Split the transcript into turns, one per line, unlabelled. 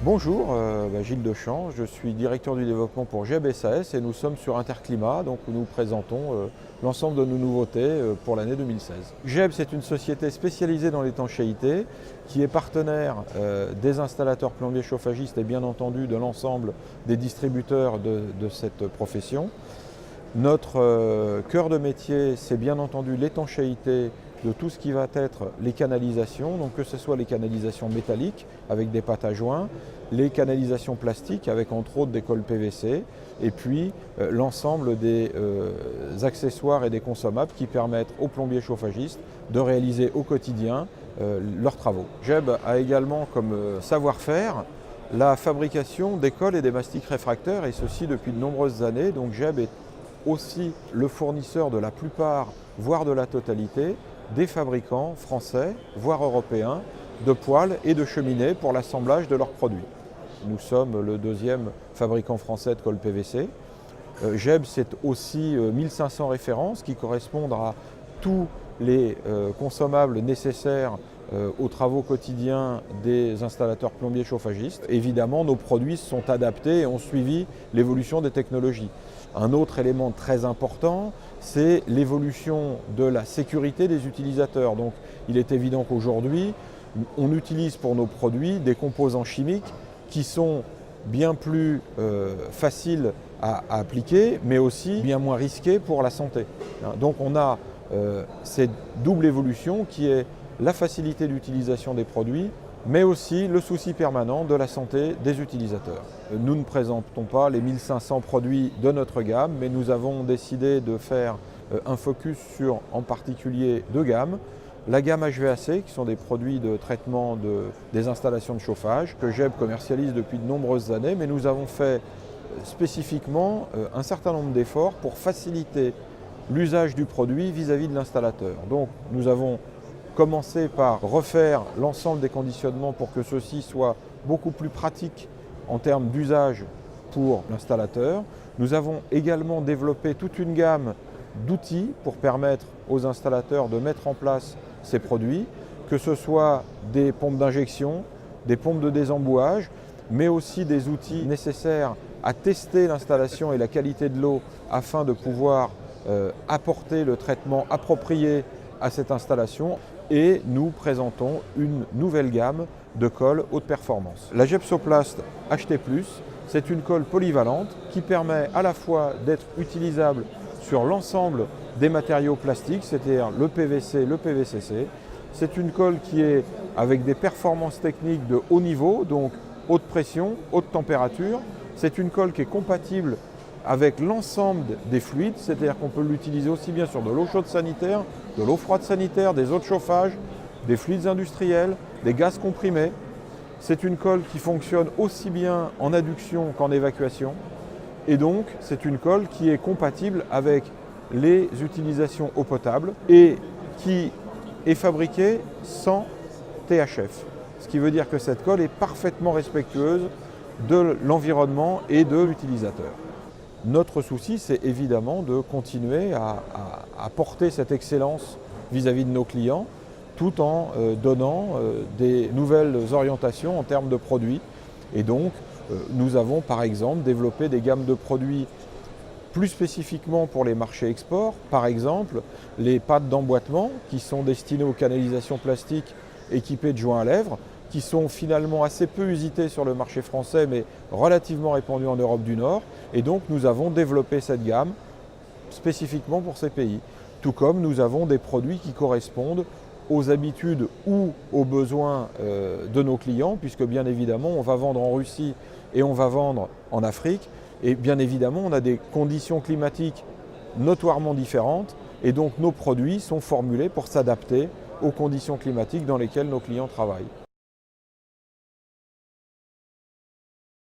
Bonjour, Gilles Dechamps, je suis directeur du développement pour GEB SAS et nous sommes sur Interclimat, donc où nous présentons l'ensemble de nos nouveautés pour l'année 2016. GEB, c'est une société spécialisée dans l'étanchéité qui est partenaire des installateurs plombiers chauffagistes et bien entendu de l'ensemble des distributeurs de cette profession. Notre cœur de métier, c'est bien entendu l'étanchéité de tout ce qui va être les canalisations, donc que ce soit les canalisations métalliques avec des pâtes à joints, les canalisations plastiques avec entre autres des cols PVC, et puis l'ensemble des accessoires et des consommables qui permettent aux plombiers chauffagistes de réaliser au quotidien leurs travaux. GEB a également comme savoir-faire la fabrication des cols et des mastiques réfractaires, et ceci depuis de nombreuses années. Donc GEB est aussi le fournisseur de la plupart, voire de la totalité, des fabricants français, voire européens, de poêles et de cheminées pour l'assemblage de leurs produits. Nous sommes le deuxième fabricant français de cols PVC. GEB, c'est aussi 1500 références qui correspondent à tous les consommables nécessaires aux travaux quotidiens des installateurs plombiers chauffagistes. Évidemment, nos produits sont adaptés et ont suivi l'évolution des technologies. Un autre élément très important, c'est l'évolution de la sécurité des utilisateurs. Donc, il est évident qu'aujourd'hui, on utilise pour nos produits des composants chimiques qui sont bien plus faciles à appliquer, mais aussi bien moins risqués pour la santé. Donc, on a cette double évolution qui est la facilité d'utilisation des produits, mais aussi le souci permanent de la santé des utilisateurs. Nous ne présentons pas les 1500 produits de notre gamme, mais nous avons décidé de faire un focus sur en particulier deux gammes. La gamme HVAC, qui sont des produits de traitement des installations de chauffage, que GEB commercialise depuis de nombreuses années, mais nous avons fait spécifiquement un certain nombre d'efforts pour faciliter l'usage du produit vis-à-vis de l'installateur. Donc nous avons commencer par refaire l'ensemble des conditionnements pour que ceux-ci soient beaucoup plus pratiques en termes d'usage pour l'installateur. Nous avons également développé toute une gamme d'outils pour permettre aux installateurs de mettre en place ces produits, que ce soit des pompes d'injection, des pompes de désembouage, mais aussi des outils nécessaires à tester l'installation et la qualité de l'eau afin de pouvoir apporter le traitement approprié à cette installation. Et nous présentons une nouvelle gamme de colle haute performance. La Gepsoplast HT+, c'est une colle polyvalente qui permet à la fois d'être utilisable sur l'ensemble des matériaux plastiques, c'est-à-dire le PVC, le PVCC. C'est une colle qui est avec des performances techniques de haut niveau, donc haute pression, haute température. C'est une colle qui est compatible avec l'ensemble des fluides, c'est-à-dire qu'on peut l'utiliser aussi bien sur de l'eau chaude sanitaire, de l'eau froide sanitaire, des eaux de chauffage, des fluides industriels, des gaz comprimés. C'est une colle qui fonctionne aussi bien en adduction qu'en évacuation. Et donc, c'est une colle qui est compatible avec les utilisations eau potable et qui est fabriquée sans THF. Ce qui veut dire que cette colle est parfaitement respectueuse de l'environnement et de l'utilisateur. Notre souci, c'est évidemment de continuer à porter cette excellence vis-à-vis de nos clients, tout en donnant des nouvelles orientations en termes de produits. Et donc, nous avons par exemple développé des gammes de produits plus spécifiquement pour les marchés export. Par exemple, les pâtes d'emboîtement qui sont destinées aux canalisations plastiques équipées de joints à lèvres, qui sont finalement assez peu usitées sur le marché français, mais relativement répandues en Europe du Nord. Et donc nous avons développé cette gamme spécifiquement pour ces pays. Tout comme nous avons des produits qui correspondent aux habitudes ou aux besoins de nos clients, puisque bien évidemment on va vendre en Russie et on va vendre en Afrique. Et bien évidemment on a des conditions climatiques notoirement différentes, et donc nos produits sont formulés pour s'adapter aux conditions climatiques dans lesquelles nos clients travaillent.